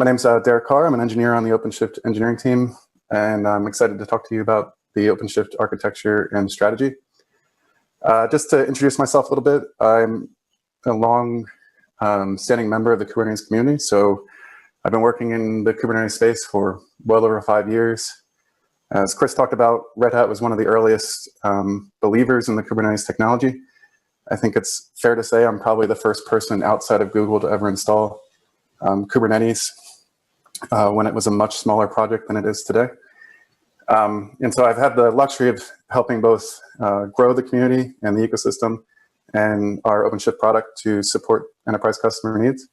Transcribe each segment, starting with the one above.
My name's Derek Carr. I'm an engineer on the OpenShift engineering team, and I'm excited to talk to you about the OpenShift architecture and strategy. Just to introduce myself a little bit, I'm a long-standing member of the Kubernetes community, so I've been working in the Kubernetes space for well over 5 years. As Chris talked about, Red Hat was one of the earliest believers in the Kubernetes technology. I think it's fair to say I'm probably the first person outside of Google to ever install Kubernetes when it was a much smaller project than it is today. And so I've had the luxury of helping both grow the community and the ecosystem and our OpenShift product to support enterprise customer needs.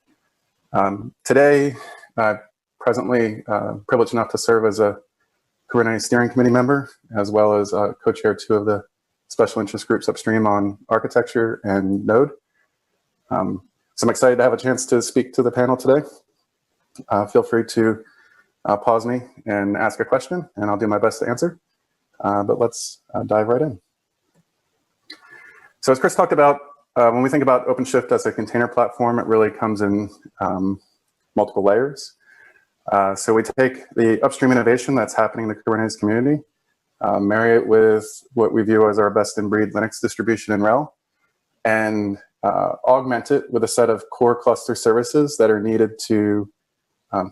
Today, I'm presently privileged enough to serve as a Kubernetes steering committee member, as well as co-chair 2 of the special interest groups upstream on architecture and Node. So I'm excited to have a chance to speak to the panel today. Feel free to pause me and ask a question, and I'll do my best to answer. But let's dive right in. So as Chris talked about, when we think about OpenShift as a container platform, it really comes in multiple layers. So we take the upstream innovation that's happening in the Kubernetes community, marry it with what we view as our best-in-breed Linux distribution in RHEL, and augment it with a set of core cluster services that are needed to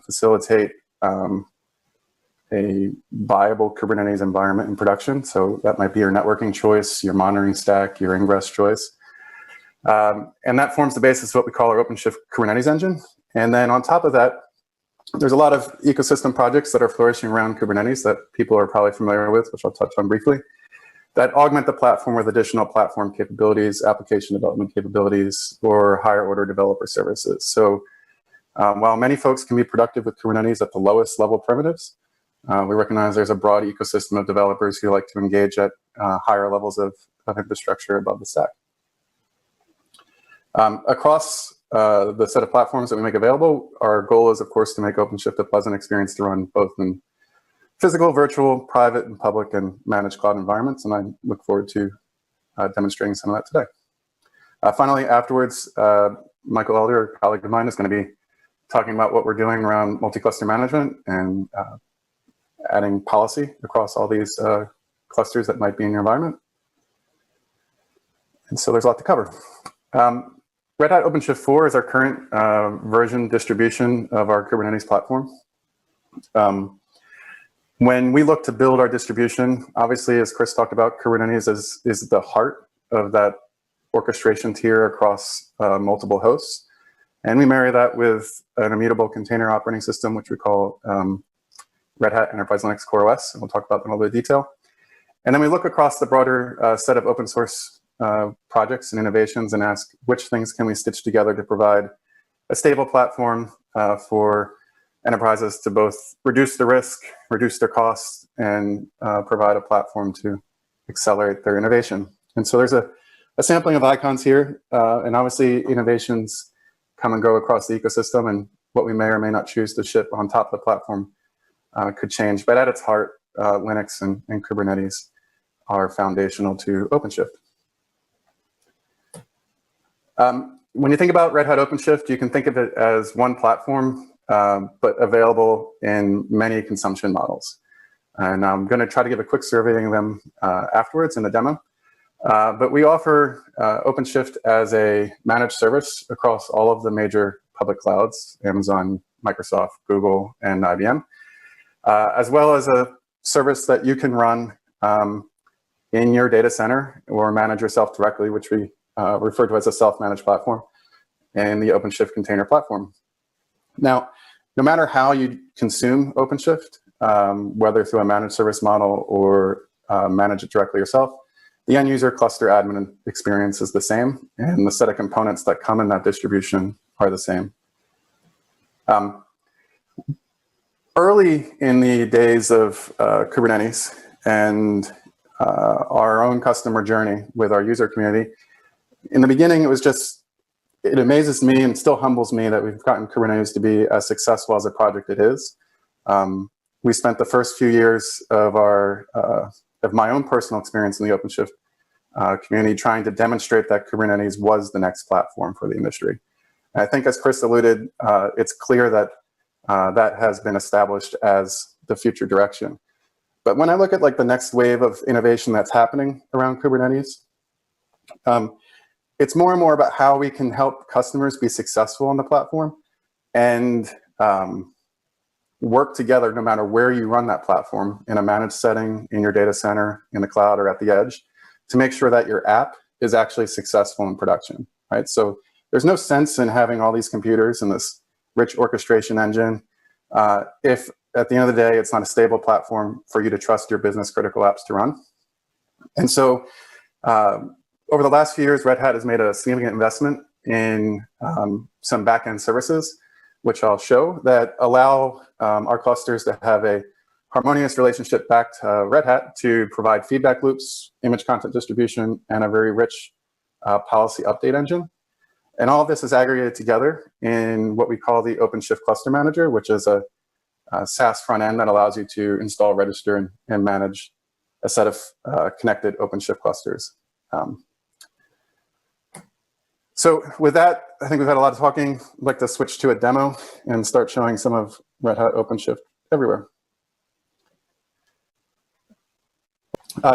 facilitate a viable Kubernetes environment in production. So that might be your networking choice, your monitoring stack, your ingress choice. And that forms the basis of what we call our OpenShift Kubernetes engine. And then on top of that, there's a lot of ecosystem projects that are flourishing around Kubernetes that people are probably familiar with, which I'll touch on briefly, that augment the platform with additional platform capabilities, application development capabilities, or higher order developer services. So while many folks can be productive with Kubernetes at the lowest level primitives, we recognize there's a broad ecosystem of developers who like to engage at higher levels of infrastructure above the stack. Across the set of platforms that we make available, our goal is, of course, to make OpenShift a pleasant experience to run both in physical, virtual, private, and public and managed cloud environments, and I look forward to demonstrating some of that today. Finally, afterwards, Michael Elder, a colleague of mine, is going to be talking about what we're doing around multi-cluster management and adding policy across all these clusters that might be in your environment. And so there's a lot to cover. Red Hat OpenShift 4 is our current version distribution of our Kubernetes platform. When we look to build our distribution, obviously, as Chris talked about, Kubernetes is the heart of that orchestration tier across multiple hosts. And we marry that with an immutable container operating system, which we call Red Hat Enterprise Linux Core OS, and we'll talk about that in a little bit of detail. And then we look across the broader set of open source projects and innovations and ask which things can we stitch together to provide a stable platform for enterprises to both reduce the risk, reduce their costs, and provide a platform to accelerate their innovation. And so there's a sampling of icons here, and obviously innovations come and go across the ecosystem, and what we may or may not choose to ship on top of the platform could change. But at its heart, Linux and Kubernetes are foundational to OpenShift. When you think about Red Hat OpenShift, you can think of it as one platform, but available in many consumption models. And I'm going to try to give a quick survey of them afterwards in the demo. But we offer OpenShift as a managed service across all of the major public clouds, Amazon, Microsoft, Google, and IBM, as well as a service that you can run in your data center or manage yourself directly, which we refer to as a self-managed platform, and the OpenShift container platform. Now, no matter how you consume OpenShift, whether through a managed service model or manage it directly yourself, the end user cluster admin experience is the same, and the set of components that come in that distribution are the same. Early in the days of Kubernetes and our own customer journey with our user community, in the beginning, it amazes me and still humbles me that we've gotten Kubernetes to be as successful as a project it is. We spent the first few years of my own personal experience in the OpenShift community trying to demonstrate that Kubernetes was the next platform for the industry. And I think as Chris alluded, it's clear that that has been established as the future direction. But when I look at like the next wave of innovation that's happening around Kubernetes, it's more and more about how we can help customers be successful on the platform and work together no matter where you run that platform, in a managed setting, in your data center, in the cloud, or at the edge, to make sure that your app is actually successful in production, right? So there's no sense in having all these computers and this rich orchestration engine if at the end of the day it's not a stable platform for you to trust your business critical apps to run. And so over the last few years, Red Hat has made a significant investment in some backend services, which I'll show, that allow our clusters to have a harmonious relationship back to Red Hat to provide feedback loops, image content distribution, and a very rich policy update engine. And all of this is aggregated together in what we call the OpenShift Cluster Manager, which is a SaaS front end that allows you to install, register, and manage a set of connected OpenShift clusters. So with that, I think we've had a lot of talking. I'd like to switch to a demo and start showing some of Red Hat OpenShift everywhere.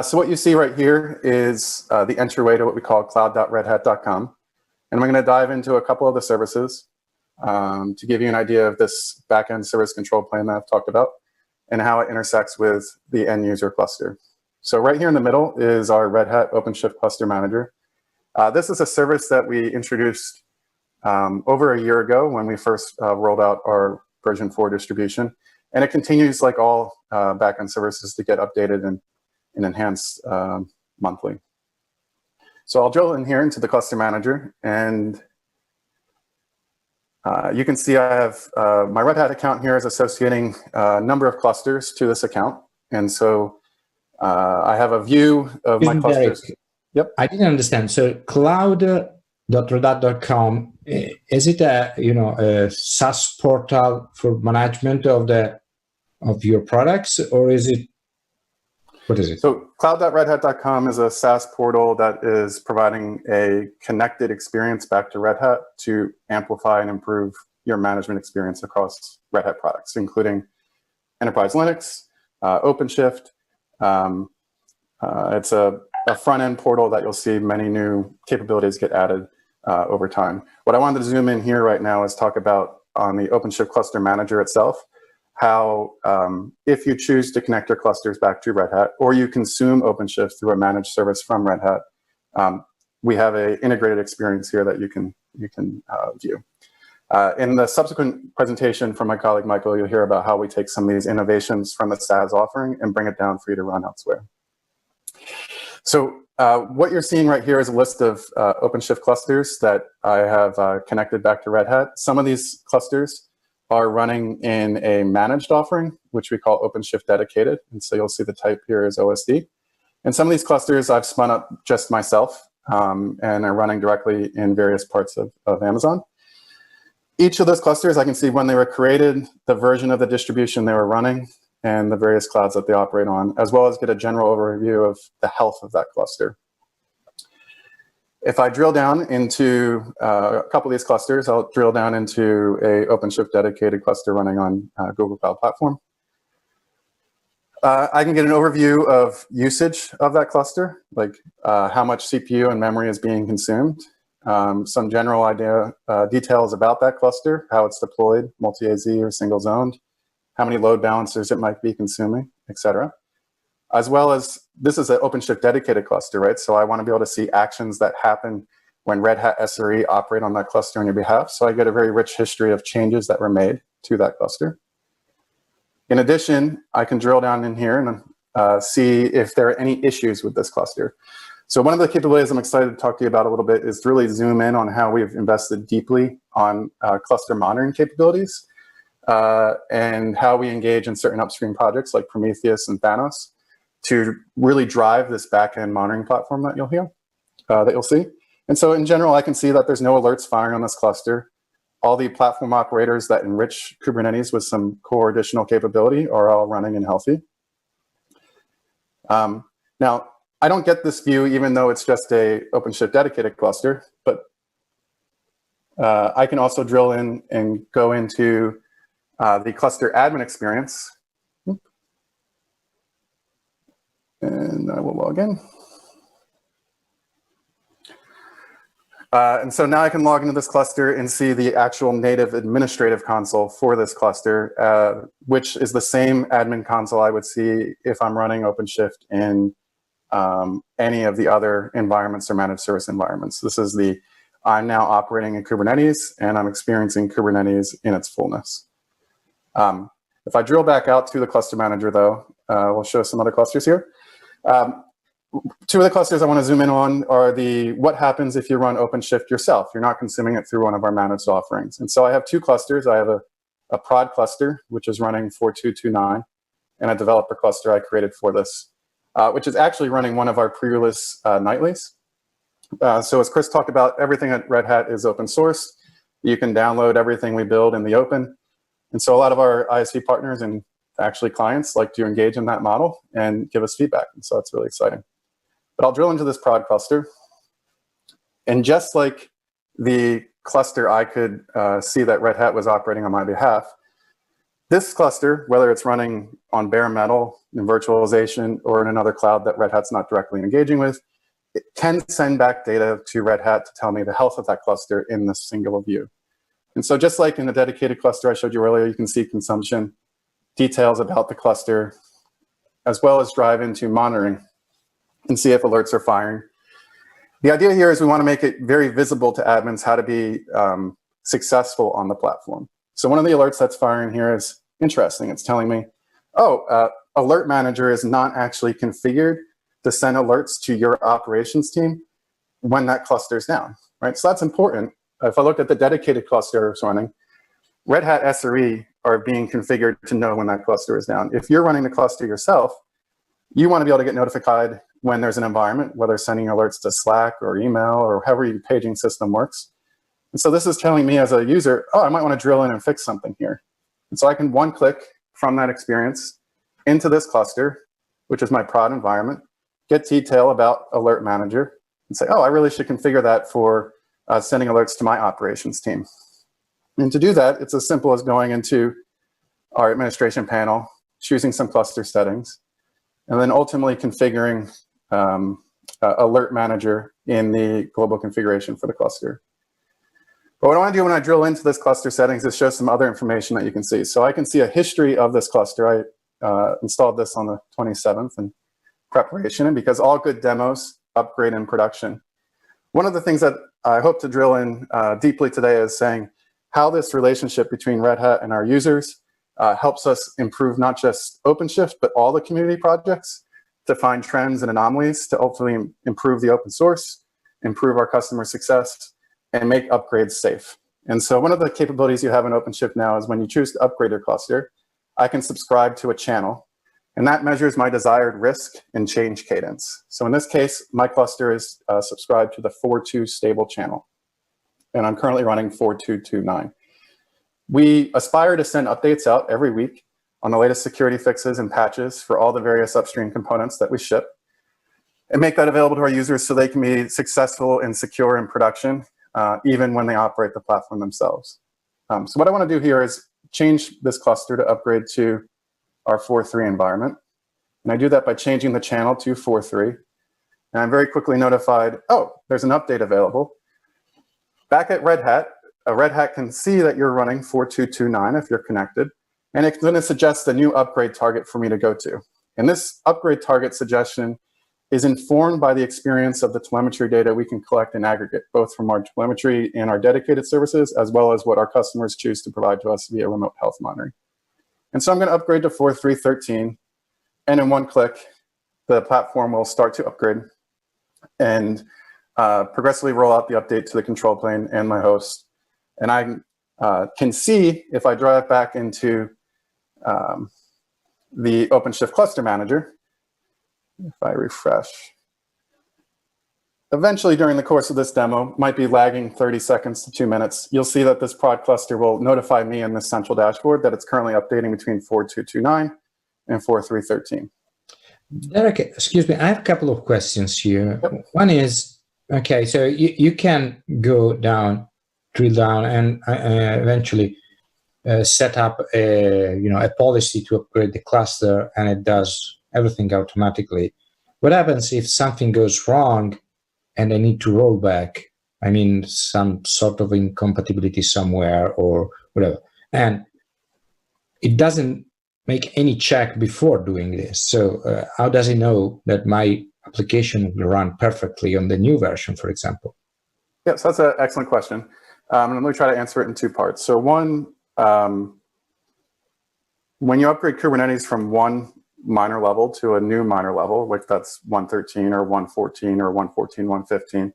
So what you see right here is the entryway to what we call cloud.redhat.com. And we're going to dive into a couple of the services to give you an idea of this backend service control plane that I've talked about and how it intersects with the end user cluster. So right here in the middle is our Red Hat OpenShift Cluster Manager. This is a service that we introduced over a year ago when we first rolled out our version 4 distribution. And it continues, like all backend services, to get updated and enhanced monthly. So I'll drill in here into the cluster manager, and you can see I have my Red Hat account here is associating a number of clusters to this account. And so I have a view of my clusters. Yep. I didn't understand. So cloud.redhat.com, is it a SaaS portal for management of your products, or is it, what is it? So cloud.redhat.com is a SaaS portal that is providing a connected experience back to Red Hat to amplify and improve your management experience across Red Hat products, including Enterprise Linux, OpenShift. It's a front-end portal that you'll see many new capabilities get added over time. What I wanted to zoom in here right now is talk about on the OpenShift Cluster Manager itself, how if you choose to connect your clusters back to Red Hat, or you consume OpenShift through a managed service from Red Hat, we have an integrated experience here that you can view. In the subsequent presentation from my colleague Michael, you'll hear about how we take some of these innovations from the SaaS offering and bring it down for you to run elsewhere. So what you're seeing right here is a list of OpenShift clusters that I have connected back to Red Hat. Some of these clusters are running in a managed offering, which we call OpenShift Dedicated. And so you'll see the type here is OSD. And some of these clusters I've spun up just myself and are running directly in various parts of Amazon. Each of those clusters, I can see when they were created, the version of the distribution they were running, and the various clouds that they operate on, as well as get a general overview of the health of that cluster. If I drill down into a couple of these clusters, I'll drill down into a OpenShift dedicated cluster running on Google Cloud Platform. I can get an overview of usage of that cluster, like how much CPU and memory is being consumed, some general details about that cluster, how it's deployed, multi-AZ or single zoned, how many load balancers it might be consuming, et cetera. As well as, this is an OpenShift dedicated cluster, right? So I want to be able to see actions that happen when Red Hat SRE operate on that cluster on your behalf. So I get a very rich history of changes that were made to that cluster. In addition, I can drill down in here and see if there are any issues with this cluster. So one of the capabilities I'm excited to talk to you about a little bit is to really zoom in on how we've invested deeply on cluster monitoring capabilities and how we engage in certain upstream projects like Prometheus and Thanos to really drive this back-end monitoring platform that you'll see. And so in general, I can see that there's no alerts firing on this cluster. All the platform operators that enrich Kubernetes with some core additional capability are all running and healthy. Now, I don't get this view even though it's just a OpenShift dedicated cluster, but I can also drill in and go into the cluster admin experience. And I will log in. And so now I can log into this cluster and see the actual native administrative console for this cluster, which is the same admin console I would see if I'm running OpenShift in any of the other environments or managed service environments. This is I'm now operating in Kubernetes, and I'm experiencing Kubernetes in its fullness. If I drill back out to the cluster manager, though, we'll show some other clusters here. Two of the clusters I want to zoom in on are what happens if you run OpenShift yourself. You're not consuming it through one of our managed offerings. And so I have two clusters. I have a prod cluster, which is running 4229, and a developer cluster I created for this, which is actually running one of our pre-release nightlies. So as Chris talked about, everything at Red Hat is open source. You can download everything we build in the open. And so a lot of our ISV partners and actually clients like to engage in that model and give us feedback. And so it's really exciting. But I'll drill into this prod cluster. And just like the cluster I could see that Red Hat was operating on my behalf, this cluster, whether it's running on bare metal in virtualization or in another cloud that Red Hat's not directly engaging with, it can send back data to Red Hat to tell me the health of that cluster in this single view. And so just like in the dedicated cluster I showed you earlier, you can see consumption, details about the cluster, as well as drive into monitoring and see if alerts are firing. The idea here is we want to make it very visible to admins how to be successful on the platform. So one of the alerts that's firing here is interesting. It's telling me, Alert Manager is not actually configured to send alerts to your operations team when that cluster is down, right? So that's important. If I look at the dedicated cluster it's running, Red Hat SRE are being configured to know when that cluster is down. If you're running the cluster yourself, you want to be able to get notified when there's an environment, whether sending alerts to Slack or email or however your paging system works. And so this is telling me as a user, I might want to drill in and fix something here. And so I can one click from that experience into this cluster, which is my prod environment, get detail about Alert Manager, and say, I really should configure that for sending alerts to my operations team. And to do that, it's as simple as going into our administration panel, choosing some cluster settings, and then ultimately configuring Alert Manager in the global configuration for the cluster. But what I want to do when I drill into this cluster settings is show some other information that you can see. So I can see a history of this cluster. I installed this on the 27th in preparation, and because all good demos upgrade in production. One of the things that I hope to drill in deeply today is saying how this relationship between Red Hat and our users helps us improve not just OpenShift, but all the community projects to find trends and anomalies to ultimately improve the open source, improve our customer success, and make upgrades safe. And so one of the capabilities you have in OpenShift now is when you choose to upgrade your cluster, I can subscribe to a channel, and that measures my desired risk and change cadence. So in this case, my cluster is subscribed to the 4.2 stable channel, and I'm currently running 4.2.2.9. We aspire to send updates out every week on the latest security fixes and patches for all the various upstream components that we ship, and make that available to our users so they can be successful and secure in production, even when they operate the platform themselves. So what I want to do here is change this cluster to upgrade to our 4.3 environment. And I do that by changing the channel to 4.3. And I'm very quickly notified, there's an update available. Back at Red Hat, Red Hat can see that you're running 4.2.2.9 if you're connected, and it's going to suggest a new upgrade target for me to go to. And this upgrade target suggestion is informed by the experience of the telemetry data we can collect in aggregate, both from our telemetry and our dedicated services, as well as what our customers choose to provide to us via remote health monitoring. And so I'm going to upgrade to 4.3.13, and in one click, the platform will start to upgrade and progressively roll out the update to the control plane and my host. And I can see, if I drive back into the OpenShift Cluster Manager, if I refresh, eventually during the course of this demo, might be lagging 30 seconds to 2 minutes, you'll see that this prod cluster will notify me in this central dashboard that it's currently updating between 4.2.2.9 and 4.3.13. Derek, excuse me, I have a couple of questions here. Yep. One is, okay, so you can go down, drill down, and eventually set up a policy to upgrade the cluster, and it does everything automatically. What happens if something goes wrong and I need to roll back? I mean, some sort of incompatibility somewhere or whatever, and it doesn't make any check before doing this. So how does it know that my application will run perfectly on the new version, for example? Yes, that's an excellent question. And let me try to answer it in two parts. So one, when you upgrade Kubernetes from one minor level to a new minor level, like that's 113 or 114 or 114, 115,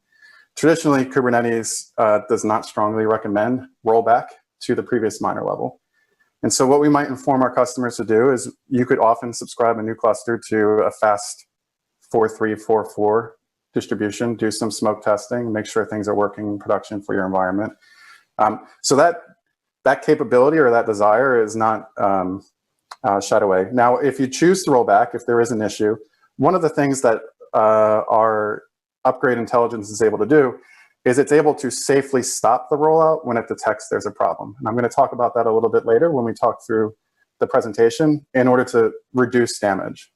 traditionally Kubernetes does not strongly recommend rollback to the previous minor level. And so what we might inform our customers to do is you could often subscribe a new cluster to a fast 4.3, 4.4 distribution, do some smoke testing, make sure things are working in production for your environment. So that capability or that desire is not shied away. Now, if you choose to roll back, if there is an issue, one of the things that our upgrade intelligence is able to do is it's able to safely stop the rollout when it detects there's a problem. And I'm going to talk about that a little bit later when we talk through the presentation in order to reduce damage.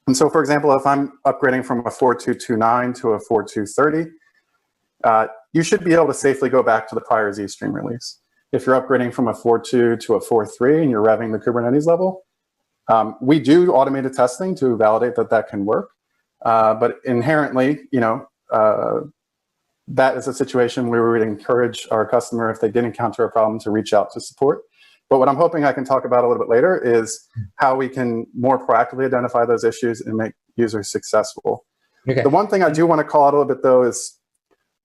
And so, for example, if I'm upgrading from a 4.2.2.9 to a 4.2.30, you should be able to safely go back to the prior zstream release. If you're upgrading from a 4.2 to a 4.3 and you're revving the Kubernetes level, we do automated testing to validate that that can work. But inherently, that is a situation where we would encourage our customer, if they did encounter a problem, to reach out to support. But what I'm hoping I can talk about a little bit later is how we can more proactively identify those issues and make users successful. Okay. The one thing I do want to call out a little bit, though, is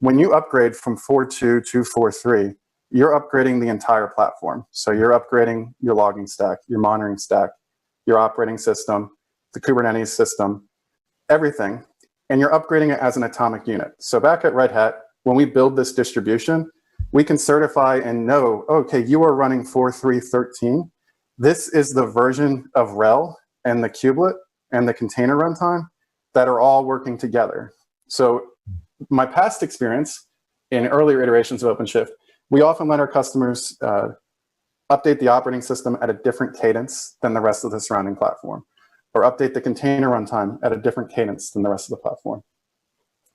when you upgrade from 4.2 to 4.3, you're upgrading the entire platform. So you're upgrading your logging stack, your monitoring stack, your operating system, the Kubernetes system, everything. And you're upgrading it as an atomic unit. So back at Red Hat, when we build this distribution, we can certify and know, okay, you are running 4.3.13. This is the version of RHEL and the kubelet and the container runtime that are all working together. So my past experience in earlier iterations of OpenShift, we often let our customers update the operating system at a different cadence than the rest of the surrounding platform, or update the container runtime at a different cadence than the rest of the platform.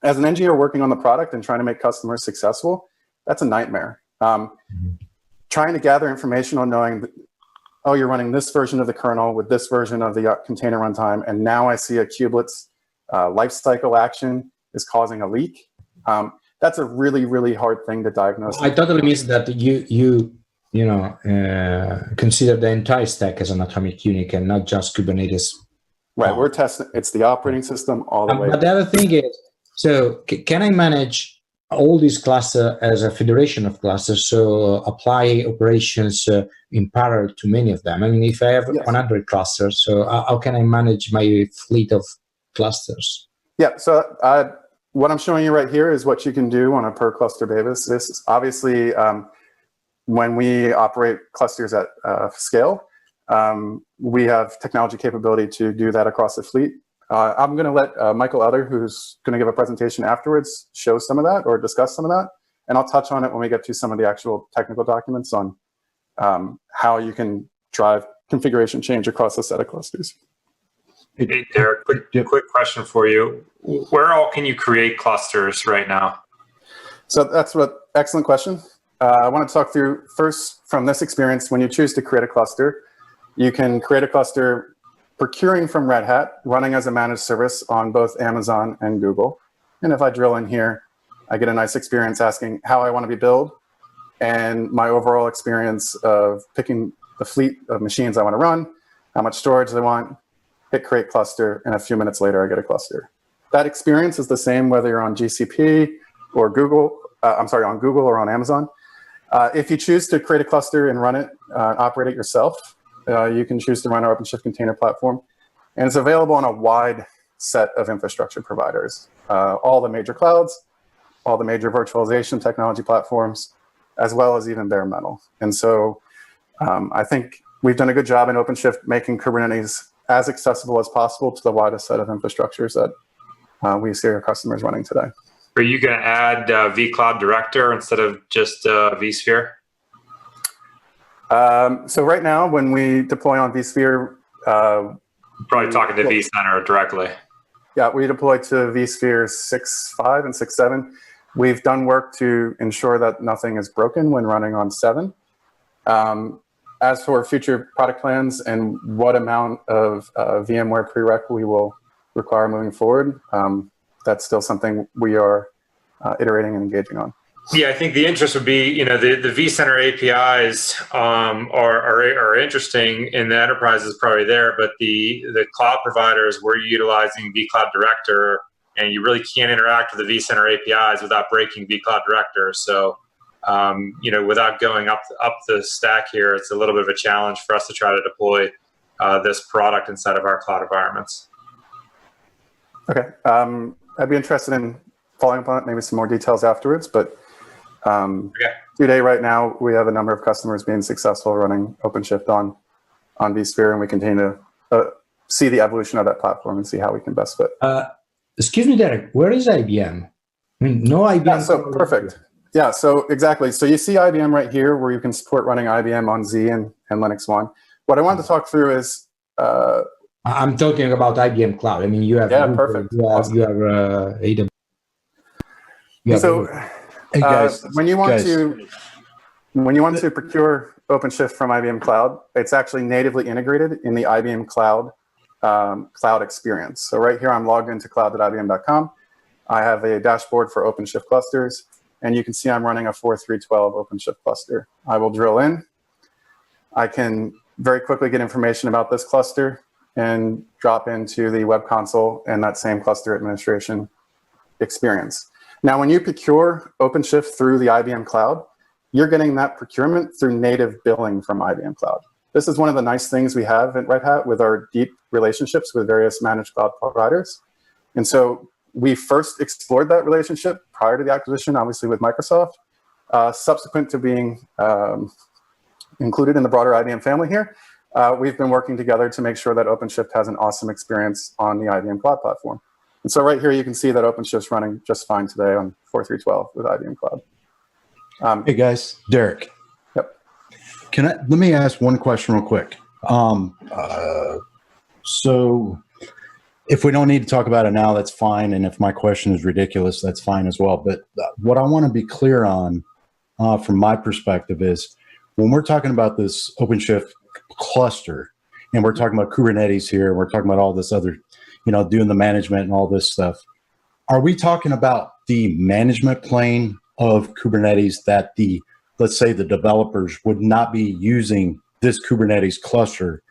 As an engineer working on the product and trying to make customers successful, that's a nightmare. Trying to gather information on knowing that, oh, you're running this version of the kernel with this version of the container runtime, and now I see a kubelet's lifecycle action is causing a leak. That's a really, really hard thing to diagnose. I totally miss that you consider the entire stack as an atomic unit and not just Kubernetes. Right, we're testing, it's the operating system all the way. But the other thing is, so can I manage all these clusters as a federation of clusters, so apply operations in parallel to many of them? I mean, if I have 100 clusters, so how can I manage my fleet of clusters? Yeah, so what I'm showing you right here is what you can do on a per cluster basis. This is obviously, when we operate clusters at scale, we have technology capability to do that across the fleet. I'm going to let Michael Utter, who's going to give a presentation afterwards, show some of that or discuss some of that. And I'll touch on it when we get to some of the actual technical documents on how you can drive configuration change across a set of clusters. Hey, Derek, quick question for you. Where all can you create clusters right now? So that's excellent question. I want to talk through first from this experience. When you choose to create a cluster, you can create a cluster procuring from Red Hat, running as a managed service on both Amazon and Google. And if I drill in here, I get a nice experience asking how I want to be billed and my overall experience of picking the fleet of machines I want to run, how much storage I want, hit create cluster, and a few minutes later I get a cluster. That experience is the same whether you're on GCP or Google, on Google or on Amazon. If you choose to create a cluster and run it, operate it yourself, you can choose to run our OpenShift container platform. And it's available on a wide set of infrastructure providers. All the major clouds, all the major virtualization technology platforms, as well as even bare metal. And so I think we've done a good job in OpenShift making Kubernetes as accessible as possible to the widest set of infrastructures that we see our customers running today. Are you going to add vCloud Director instead of just vSphere? So right now, when we deploy on vSphere, Probably talking to vCenter directly. yeah, we deploy to vSphere 6.5 and 6.7. We've done work to ensure that nothing is broken when running on 7. As for future product plans and what amount of VMware prereq we will require moving forward, that's still something we are iterating and engaging on. Yeah, I think the interest would be, the vCenter APIs are interesting, and the enterprise is probably there, but the cloud providers, we're utilizing vCloud Director, and you really can't interact with the vCenter APIs without breaking vCloud Director. So, without going up the stack here, it's a little bit of a challenge for us to try to deploy this product inside of our cloud environments. Okay, I'd be interested in following up on it, maybe some more details afterwards, but today, right now, we have a number of customers being successful running OpenShift on vSphere, and we continue to see the evolution of that platform and see how we can best fit. Excuse me, Derek, where is IBM? I mean, no IBM. Yeah, so perfect. Yeah, so exactly. So you see IBM right here, where you can support running IBM on Z and Linux One. What I wanted to talk through is I'm talking about IBM Cloud. I mean, you have perfect. You have AWS. So hey guys, when you want to procure OpenShift from IBM Cloud, it's actually natively integrated in the IBM Cloud cloud experience. So right here, I'm logged into cloud.ibm.com. I have a dashboard for OpenShift clusters, and you can see I'm running a 4312 OpenShift cluster. I will drill in. I can very quickly get information about this cluster and drop into the web console and that same cluster administration experience. Now, when you procure OpenShift through the IBM Cloud, you're getting that procurement through native billing from IBM Cloud. This is one of the nice things we have at Red Hat with our deep relationships with various managed cloud providers. And so we first explored that relationship prior to the acquisition, obviously with Microsoft. Subsequent to being included in the broader IBM family here, we've been working together to make sure that OpenShift has an awesome experience on the IBM Cloud platform. And so right here, you can see that OpenShift's running just fine today on 4312 with IBM Cloud. hey guys, Derek. Yep. Let me ask one question real quick. So if we don't need to talk about it now, that's fine. And if my question is ridiculous, that's fine as well. But what I want to be clear on from my perspective is when we're talking about this OpenShift cluster and we're talking about Kubernetes here, and we're talking about all this other, doing the management and all this stuff, are we talking about the management plane of Kubernetes that let's say the developers would not be using this Kubernetes cluster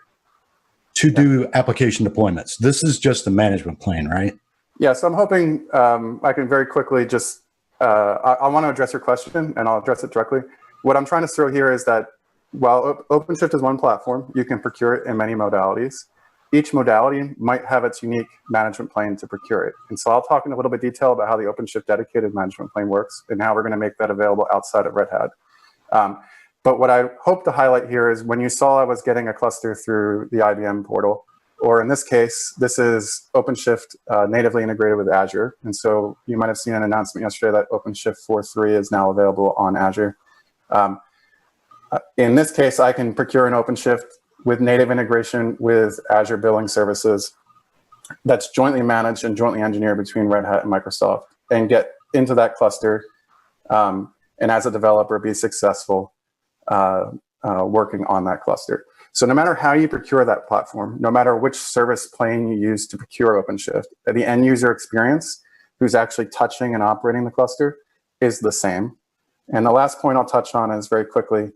to do application deployments? This is just the management plane, right? Yeah, so I'm hoping I can very quickly just, I want to address your question and I'll address it directly. What I'm trying to throw here is that while OpenShift is one platform, you can procure it in many modalities. Each modality might have its unique management plane to procure it. And so I'll talk in a little bit detail about how the OpenShift dedicated management plane works and how we're going to make that available outside of Red Hat. But what I hope to highlight here is when you saw I was getting a cluster through the IBM portal, or in this case, this is OpenShift natively integrated with Azure. And so you might have seen an announcement yesterday that OpenShift 4.3 is now available on Azure. In this case, I can procure an OpenShift with native integration with Azure billing services that's jointly managed and jointly engineered between Red Hat and Microsoft, and get into that cluster and as a developer be successful working on that cluster. So no matter how you procure that platform, no matter which service plane you use to procure OpenShift, the end user experience who's actually touching and operating the cluster is the same. And the last point I'll touch on is very quickly,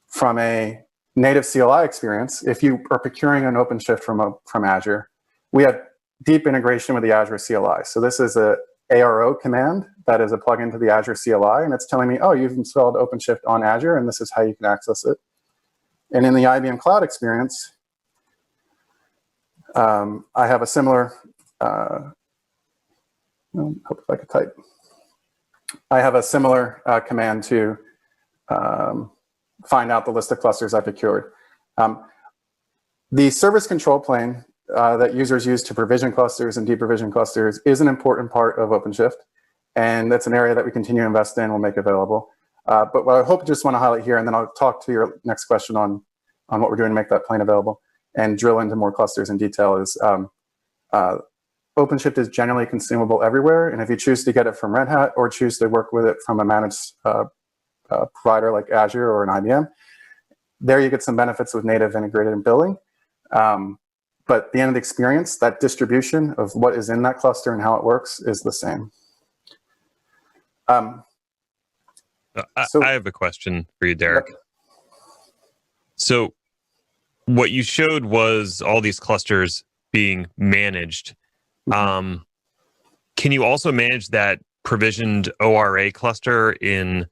from a native CLI experience, if you are procuring an OpenShift from Azure, we have deep integration with the Azure CLI. So this is a ARO command that is a plugin to the Azure CLI, and it's telling me, oh, you've installed OpenShift on Azure, and this is how you can access it. And in the IBM Cloud experience, I have a similar, hope if I could type. I have a similar command to find out the list of clusters I procured. The service control plane that users use to provision clusters and deprovision clusters is an important part of OpenShift, and that's an area that we continue to invest in, we'll make available. But what I hope just want to highlight here, and then I'll talk to your next question on what we're doing to make that plane available and drill into more clusters in detail, is OpenShift is generally consumable everywhere. And if you choose to get it from Red Hat or choose to work with it from a managed provider like Azure or an IBM, there you get some benefits with native integrated billing. But the end of the experience, that distribution of what is in that cluster and how it works is the same. I have a question for you, Derek. Yep. So what you showed was all these clusters being managed. Can you also manage that provisioned ORA cluster in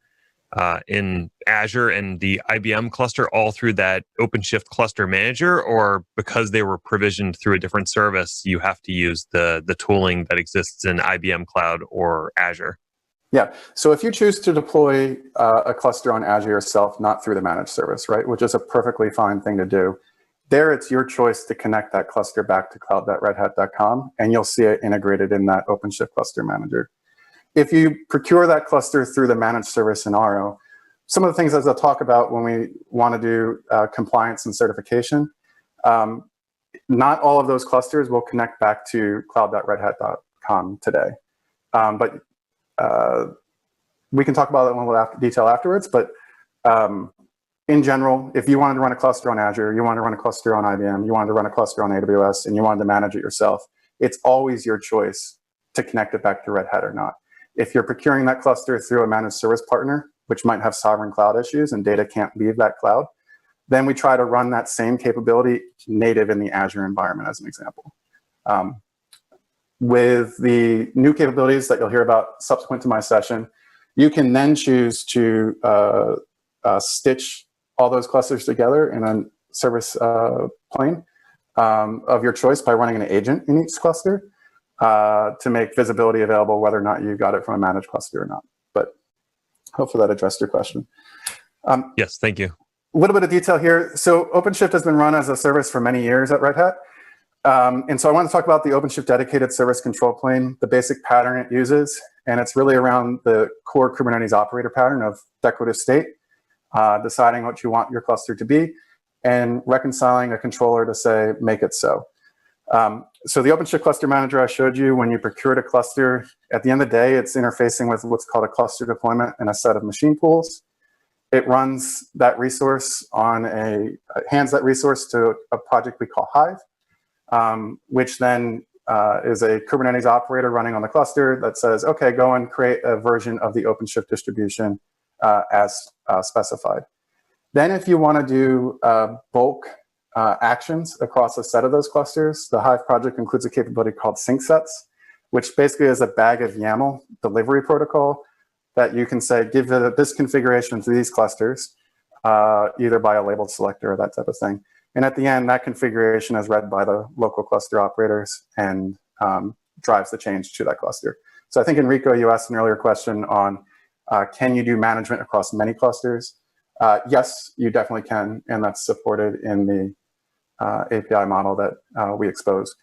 Azure and the IBM cluster all through that OpenShift cluster manager, or because they were provisioned through a different service, you have to use the tooling that exists in IBM Cloud or Azure? Yeah, so if you choose to deploy a cluster on Azure yourself, not through the managed service, right, which is a perfectly fine thing to do, there it's your choice to connect that cluster back to cloud.redhat.com, and you'll see it integrated in that OpenShift cluster manager. If you procure that cluster through the managed service in RO, some of the things as I'll talk about when we want to do compliance and certification, not all of those clusters will connect back to cloud.redhat.com today. But we can talk about that in a little detail afterwards, but in general, if you wanted to run a cluster on Azure, you wanted to run a cluster on IBM, you wanted to run a cluster on AWS, and you wanted to manage it yourself, it's always your choice to connect it back to Red Hat or not. If you're procuring that cluster through a managed service partner, which might have sovereign cloud issues and data can't leave that cloud, then we try to run that same capability native in the Azure environment as an example. With the new capabilities that you'll hear about subsequent to my session, you can then choose to stitch all those clusters together in a service plane of your choice by running an agent in each cluster to make visibility available whether or not you got it from a managed cluster or not. But hopefully that addressed your question. Yes, thank you. A little bit of detail here. So OpenShift has been run as a service for many years at Red Hat. And so I want to talk about the OpenShift dedicated service control plane, the basic pattern it uses, and it's really around the core Kubernetes operator pattern of declarative state, deciding what you want your cluster to be, and reconciling a controller to say, make it so. So the OpenShift cluster manager I showed you, when you procured a cluster, at the end of the day, it's interfacing with what's called a cluster deployment and a set of machine pools. It runs that resource hands that resource to a project we call Hive, which then is a Kubernetes operator running on the cluster that says, okay, go and create a version of the OpenShift distribution as specified. Then if you want to do bulk actions across a set of those clusters, the Hive project includes a capability called sync sets, which basically is a bag of YAML delivery protocol that you can say, give this configuration to these clusters, either by a labeled selector or that type of thing. And at the end, that configuration is read by the local cluster operators and drives the change to that cluster. So I think, Enrico, you asked an earlier question on, can you do management across many clusters? Yes, you definitely can, and that's supported in the API model that we expose.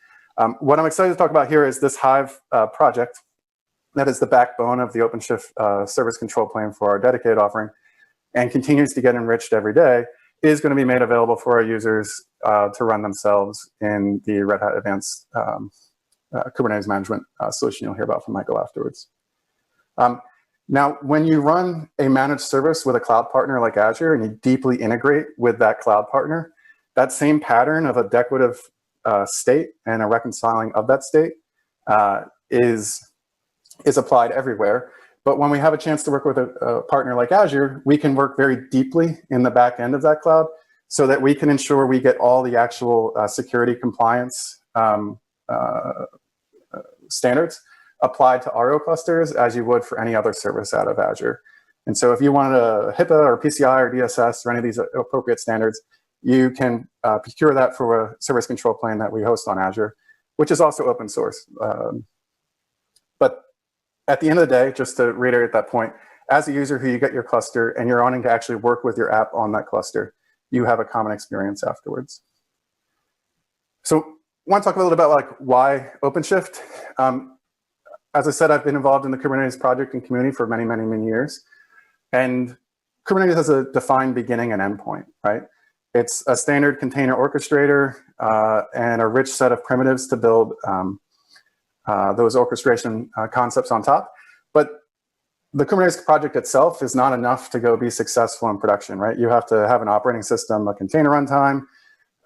What I'm excited to talk about here is this Hive project that is the backbone of the OpenShift service control plane for our dedicated offering and continues to get enriched every day, is going to be made available for our users to run themselves in the Red Hat Advanced Kubernetes Management solution you'll hear about from Michael afterwards. Now, when you run a managed service with a cloud partner like Azure and you deeply integrate with that cloud partner, that same pattern of a declarative state and a reconciling of that state is applied everywhere. But when we have a chance to work with a partner like Azure, we can work very deeply in the back end of that cloud so that we can ensure we get all the actual security compliance standards applied to RO clusters as you would for any other service out of Azure. And so if you wanted a HIPAA or PCI or DSS or any of these appropriate standards, you can procure that for a service control plane that we host on Azure, which is also open source. But at the end of the day, just to reiterate that point, as a user who you get your cluster and you're wanting to actually work with your app on that cluster, you have a common experience afterwards. So I want to talk a little bit about why OpenShift. As I said, I've been involved in the Kubernetes project and community for many, many, many years. And Kubernetes has a defined beginning and endpoint, right? It's a standard container orchestrator and a rich set of primitives to build those orchestration concepts on top. But the Kubernetes project itself is not enough to go be successful in production, right? You have to have an operating system, a container runtime,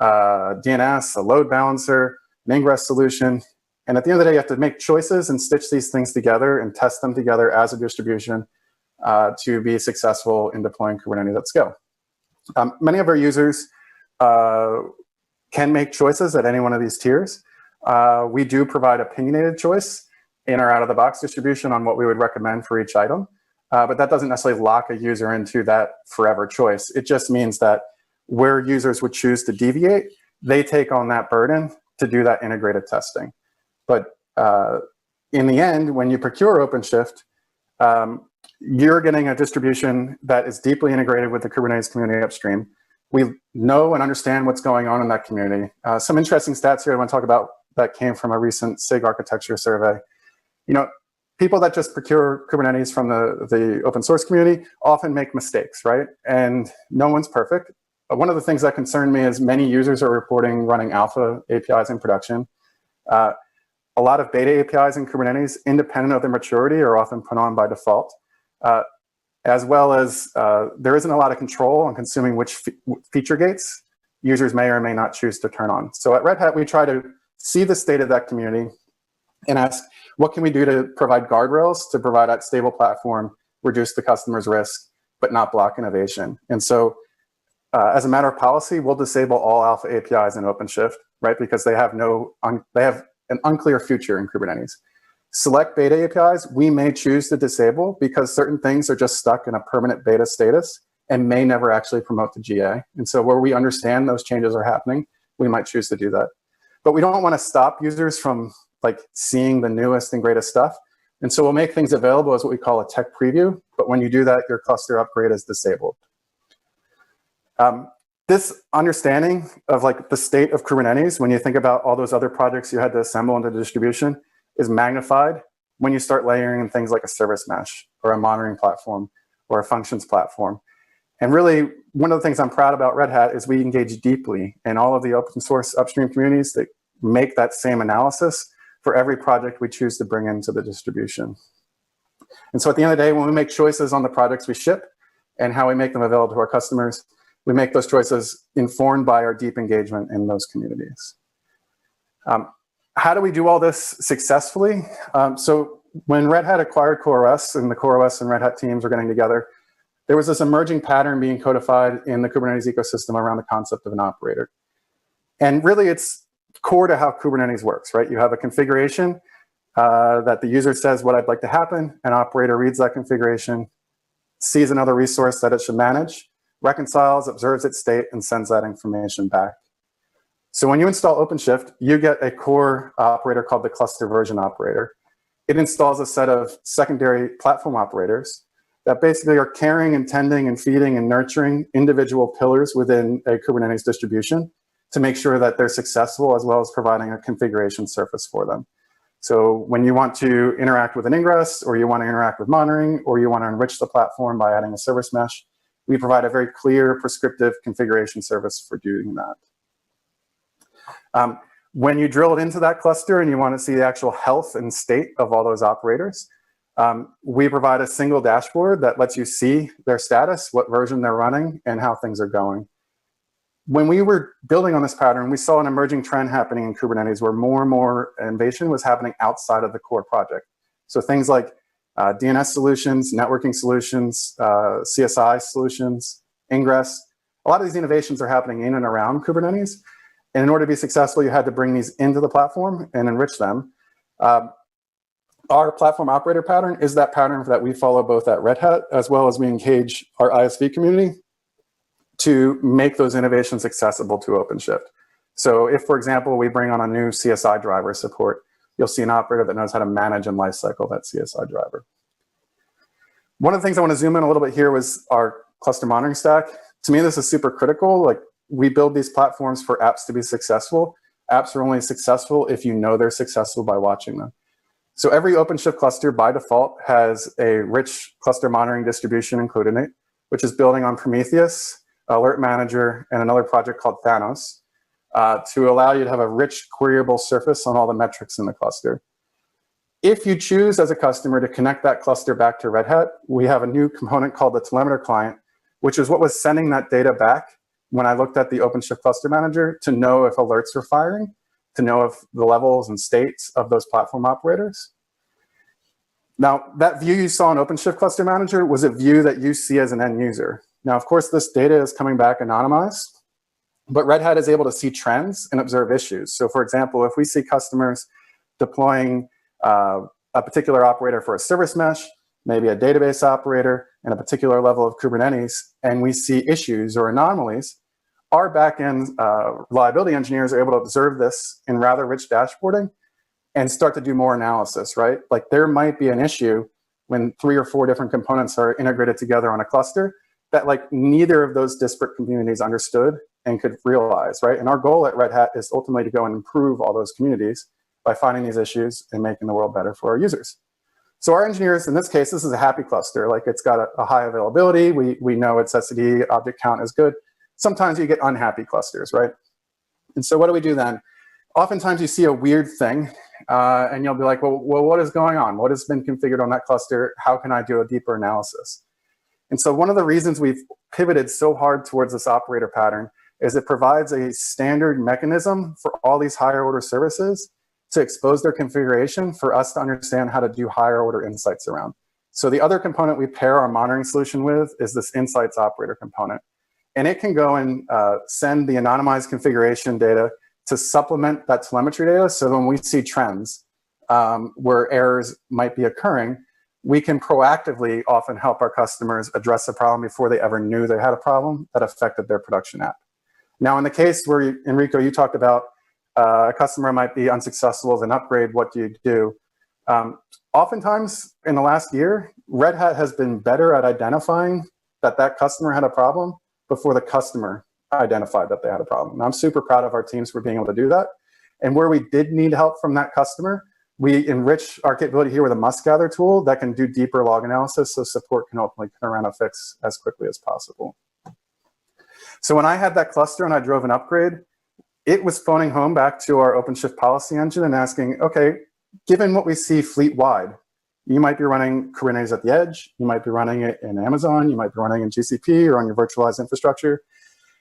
DNS, a load balancer, an ingress solution. And at the end of the day, you have to make choices and stitch these things together and test them together as a distribution to be successful in deploying Kubernetes at scale. Many of our users can make choices at any one of these tiers. We do provide opinionated choice in our out-of-the-box distribution on what we would recommend for each item, but that doesn't necessarily lock a user into that forever choice. It just means that where users would choose to deviate, they take on that burden to do that integrated testing. But in the end, when you procure OpenShift, you're getting a distribution that is deeply integrated with the Kubernetes community upstream. We know and understand what's going on in that community. Some interesting stats here I want to talk about that came from a recent SIG architecture survey. You know, people that just procure Kubernetes from the open source community often make mistakes, right? And no one's perfect. But one of the things that concerned me is many users are reporting running alpha APIs in production. A lot of beta APIs in Kubernetes, independent of their maturity, are often put on by default. As well as there isn't a lot of control on consuming which feature gates users may or may not choose to turn on. So at Red Hat, we try to see the state of that community and ask, what can we do to provide guardrails to provide that stable platform, reduce the customer's risk, but not block innovation? And so as a matter of policy, we'll disable all alpha APIs in OpenShift, right? Because they have they have an unclear future in Kubernetes. Select beta APIs, we may choose to disable because certain things are just stuck in a permanent beta status and may never actually promote to GA. And so where we understand those changes are happening, we might choose to do that. But we don't want to stop users from like seeing the newest and greatest stuff. And so we'll make things available as what we call a tech preview. But when you do that, your cluster upgrade is disabled. This understanding of like the state of Kubernetes, when you think about all those other projects you had to assemble into the distribution, is magnified when you start layering in things like a service mesh or a monitoring platform or a functions platform. And really, one of the things I'm proud about Red Hat is we engage deeply in all of the open source upstream communities that make that same analysis for every project we choose to bring into the distribution. And so at the end of the day, when we make choices on the projects we ship and how we make them available to our customers, we make those choices informed by our deep engagement in those communities. How do we do all this successfully? So when Red Hat acquired CoreOS and the CoreOS and Red Hat teams were getting together, there was this emerging pattern being codified in the Kubernetes ecosystem around the concept of an operator. And really, it's core to how Kubernetes works, right? You have a configuration that the user says what I'd like to happen. An operator reads that configuration, sees another resource that it should manage, reconciles, observes its state, and sends that information back. So when you install OpenShift, you get a core operator called the cluster version operator. It installs a set of secondary platform operators that basically are carrying and tending and feeding and nurturing individual pillars within a Kubernetes distribution to make sure that they're successful, as well as providing a configuration surface for them. So when you want to interact with an ingress, or you want to interact with monitoring, or you want to enrich the platform by adding a service mesh, we provide a very clear prescriptive configuration service for doing that. When you drill it into that cluster and you want to see the actual health and state of all those operators, we provide a single dashboard that lets you see their status, what version they're running, and how things are going. When we were building on this pattern, we saw an emerging trend happening in Kubernetes where more and more innovation was happening outside of the core project. So things like DNS solutions, networking solutions, CSI solutions, ingress, a lot of these innovations are happening in and around Kubernetes. And in order to be successful, you had to bring these into the platform and enrich them. Our platform operator pattern is that pattern that we follow both at Red Hat, as well as we engage our ISV community to make those innovations accessible to OpenShift. So if, for example, we bring on a new CSI driver support, you'll see an operator that knows how to manage and lifecycle that CSI driver. One of the things I want to zoom in a little bit here was our cluster monitoring stack. To me, this is super critical. Like, we build these platforms for apps to be successful. Apps are only successful if you know they're successful by watching them. So every OpenShift cluster by default has a rich cluster monitoring distribution included in it, which is building on Prometheus, Alert Manager, and another project called Thanos to allow you to have a rich queryable surface on all the metrics in the cluster. If you choose as a customer to connect that cluster back to Red Hat, we have a new component called the telemeter client, which is what was sending that data back when I looked at the OpenShift cluster manager to know if alerts were firing, to know if the levels and states of those platform operators. Now, that view you saw in OpenShift cluster manager was a view that you see as an end user. Now, of course, this data is coming back anonymized, but Red Hat is able to see trends and observe issues. So for example, if we see customers deploying a particular operator for a service mesh, maybe a database operator, and a particular level of Kubernetes, and we see issues or anomalies, our backend reliability engineers are able to observe this in rather rich dashboarding and start to do more analysis, right? Like there might be an issue when 3 or 4 different components are integrated together on a cluster that like neither of those disparate communities understood and could realize, right? And our goal at Red Hat is ultimately to go and improve all those communities by finding these issues and making the world better for our users. So our engineers, in this case, this is a happy cluster. Like it's got a high availability. We know its SCD object count is good. Sometimes you get unhappy clusters, right? And so what do we do then? Oftentimes you see a weird thing and you'll be like, well, what is going on? What has been configured on that cluster? How can I do a deeper analysis? And so one of the reasons we've pivoted so hard towards this operator pattern is it provides a standard mechanism for all these higher order services to expose their configuration for us to understand how to do higher order insights around. So the other component we pair our monitoring solution with is this insights operator component. And it can go and send the anonymized configuration data to supplement that telemetry data. So when we see trends where errors might be occurring, we can proactively often help our customers address the problem before they ever knew they had a problem that affected their production app. Now, in the case where, Enrico, you talked about a customer might be unsuccessful with an upgrade, what do you do? Oftentimes, in the last year, Red Hat has been better at identifying that that customer had a problem before the customer identified that they had a problem. And I'm super proud of our teams for being able to do that. And where we did need help from that customer, we enrich our capability here with a must gather tool that can do deeper log analysis so support can ultimately turn around a fix as quickly as possible. So when I had that cluster and I drove an upgrade, it was phoning home back to our OpenShift policy engine and asking, okay, given what we see fleet-wide, you might be running Kubernetes at the edge, you might be running it in Amazon, you might be running in GCP or on your virtualized infrastructure.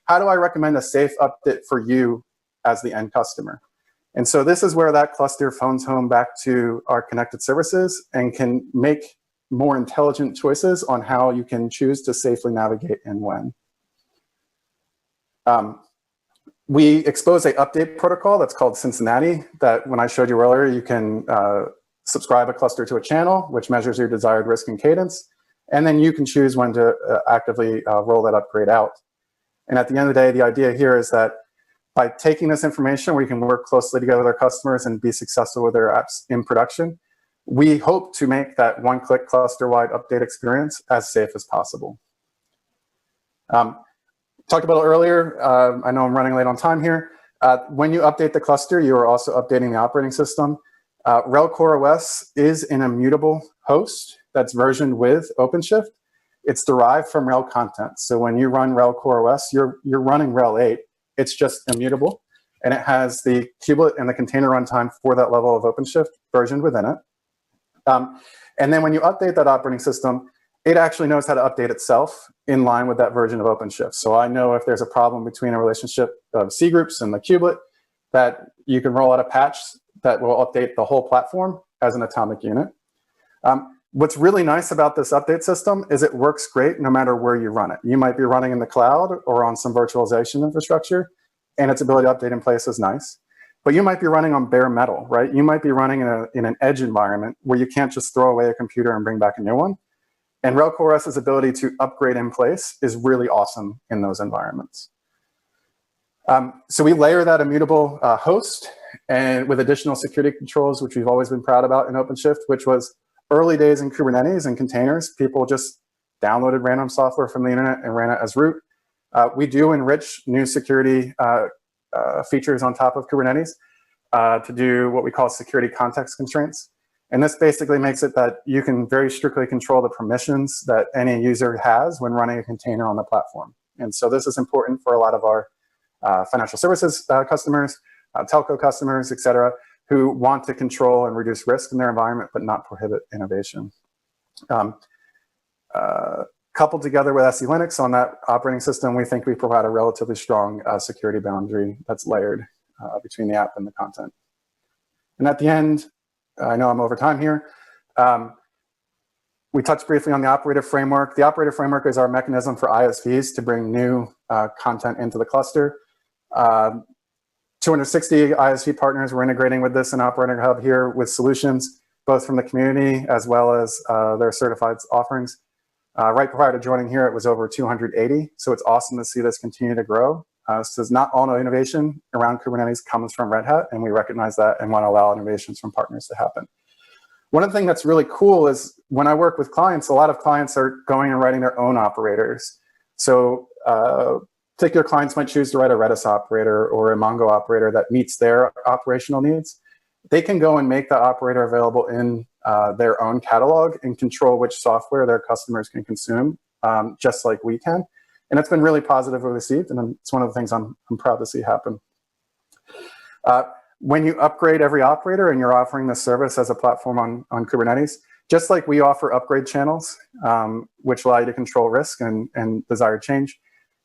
How do I recommend a safe update for you as the end customer? And so this is where that cluster phones home back to our connected services and can make more intelligent choices on how you can choose to safely navigate and when. We expose an update protocol that's called Cincinnati that when I showed you earlier, you can subscribe a cluster to a channel, which measures your desired risk and cadence. And then you can choose when to actively roll that upgrade out. And at the end of the day, the idea here is that by taking this information, we can work closely together with our customers and be successful with their apps in production. We hope to make that one-click cluster-wide update experience as safe as possible. Talked about it earlier. I know I'm running late on time here. When you update the cluster, you are also updating the operating system. RHEL Core OS is an immutable host that's versioned with OpenShift. It's derived from RHEL content. So when you run RHEL Core OS, you're running RHEL 8. It's just immutable, and it has the kubelet and the container runtime for that level of OpenShift versioned within it. And then when you update that operating system, it actually knows how to update itself in line with that version of OpenShift. So I know if there's a problem between a relationship of C groups and the kubelet, that you can roll out a patch that will update the whole platform as an atomic unit. What's really nice about this update system is it works great no matter where you run it. You might be running in the cloud or on some virtualization infrastructure, and its ability to update in place is nice. But you might be running on bare metal, right? You might be running in an edge environment where you can't just throw away a computer and bring back a new one. And RHEL Core OS's ability to upgrade in place is really awesome in those environments. So we layer that immutable host and with additional security controls, which we've always been proud about in OpenShift, which was early days in Kubernetes and containers. People just downloaded random software from the internet and ran it as root. We do enrich new security features on top of Kubernetes to do what we call security context constraints. And this basically makes it that you can very strictly control the permissions that any user has when running a container on the platform. And so this is important for a lot of our financial services customers, telco customers, et cetera, who want to control and reduce risk in their environment, but not prohibit innovation. Coupled together with SE Linux on that operating system, we think we provide a relatively strong security boundary that's layered between the app and the content. And at the end, I know I'm over time here. We touched briefly on the operator framework. The operator framework is our mechanism for ISVs to bring new content into the cluster. 260 ISV partners were integrating with this in Operator Hub here with solutions, both from the community as well as their certified offerings. Right prior to joining here, it was over 280. So it's awesome to see this continue to grow. So not all no innovation around Kubernetes comes from Red Hat, and we recognize that and want to allow innovations from partners to happen. One of the things that's really cool is when I work with clients, a lot of clients are going and writing their own operators. So particular clients might choose to write a Redis operator or a Mongo operator that meets their operational needs. They can go and make that operator available in their own catalog and control which software their customers can consume, just like we can. And it's been really positively received, and it's one of the things I'm proud to see happen. When you upgrade every operator and you're offering this service as a platform on Kubernetes, just like we offer upgrade channels, which allow you to control risk and desired change,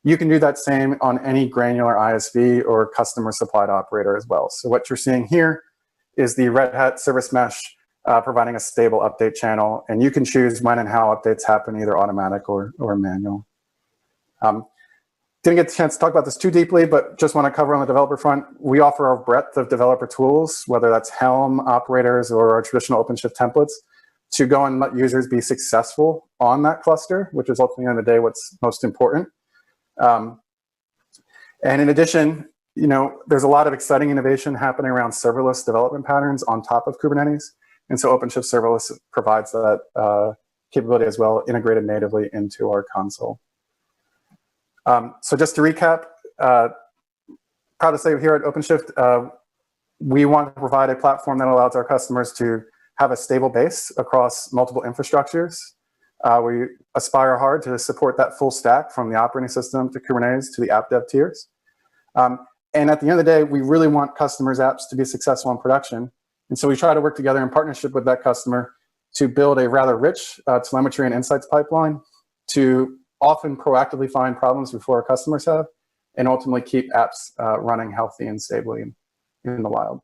you can do that same on any granular ISV or customer supplied operator as well. So what you're seeing here is the Red Hat Service Mesh providing a stable update channel, and you can choose when and how updates happen, either automatic or manual. Didn't get the chance to talk about this too deeply, but just want to cover on the developer front. We offer a breadth of developer tools, whether that's Helm operators or our traditional OpenShift templates, to go and let users be successful on that cluster, which is ultimately, at the end of the day, what's most important. And in addition, there's a lot of exciting innovation happening around serverless development patterns on top of Kubernetes. And so OpenShift Serverless provides that capability as well, integrated natively into our console. So just to recap, proud to say here at OpenShift, we want to provide a platform that allows our customers to have a stable base across multiple infrastructures. We aspire hard to support that full stack from the operating system to Kubernetes to the app dev tiers. And at the end of the day, we really want customers' apps to be successful in production. And so we try to work together in partnership with that customer to build a rather rich telemetry and insights pipeline to often proactively find problems before our customers have, and ultimately keep apps running healthy and stably in the wild.